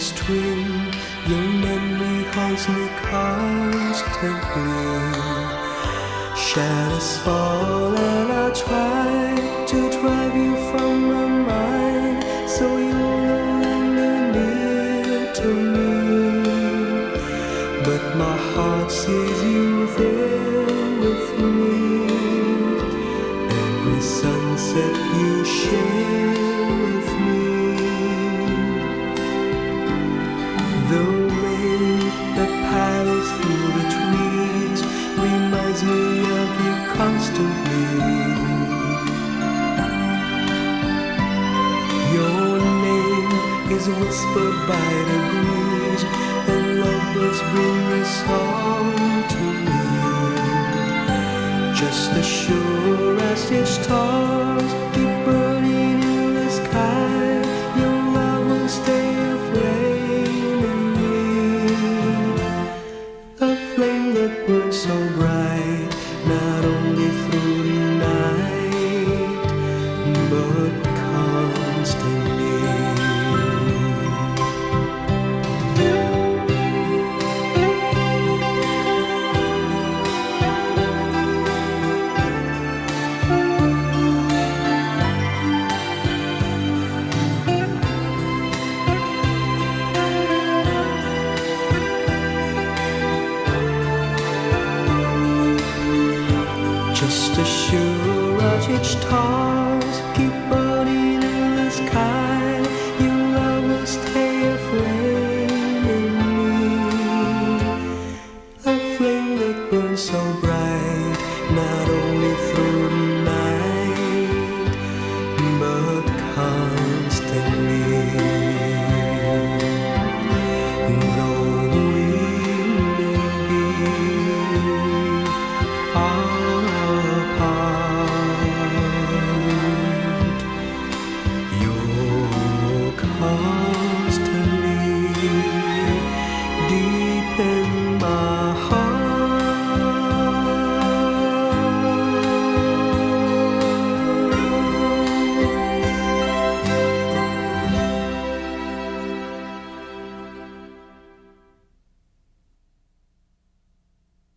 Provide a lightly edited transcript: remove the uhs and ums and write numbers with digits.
east wind, your memory haunts me constantly. Shadows fall and I try to drive you from my mind, so you're no longer near to me. But my heart sees you there with me. Every sunset you share with me. The wind that paddles through the trees reminds me of you constantly. Your name is whispered by the breeze, and lovebirds bring a song to me. Just as sure as the stars keep burning in the sky, your love will stay a flame in me. A flame that burns so bright, not only through the night, but constantly. Just as sure as each stars keep burning in the sky, your love will stay a flame in me. A flame that burns so bright, not only through the night, but constantly. Though we may be far apart, you're constantly deep in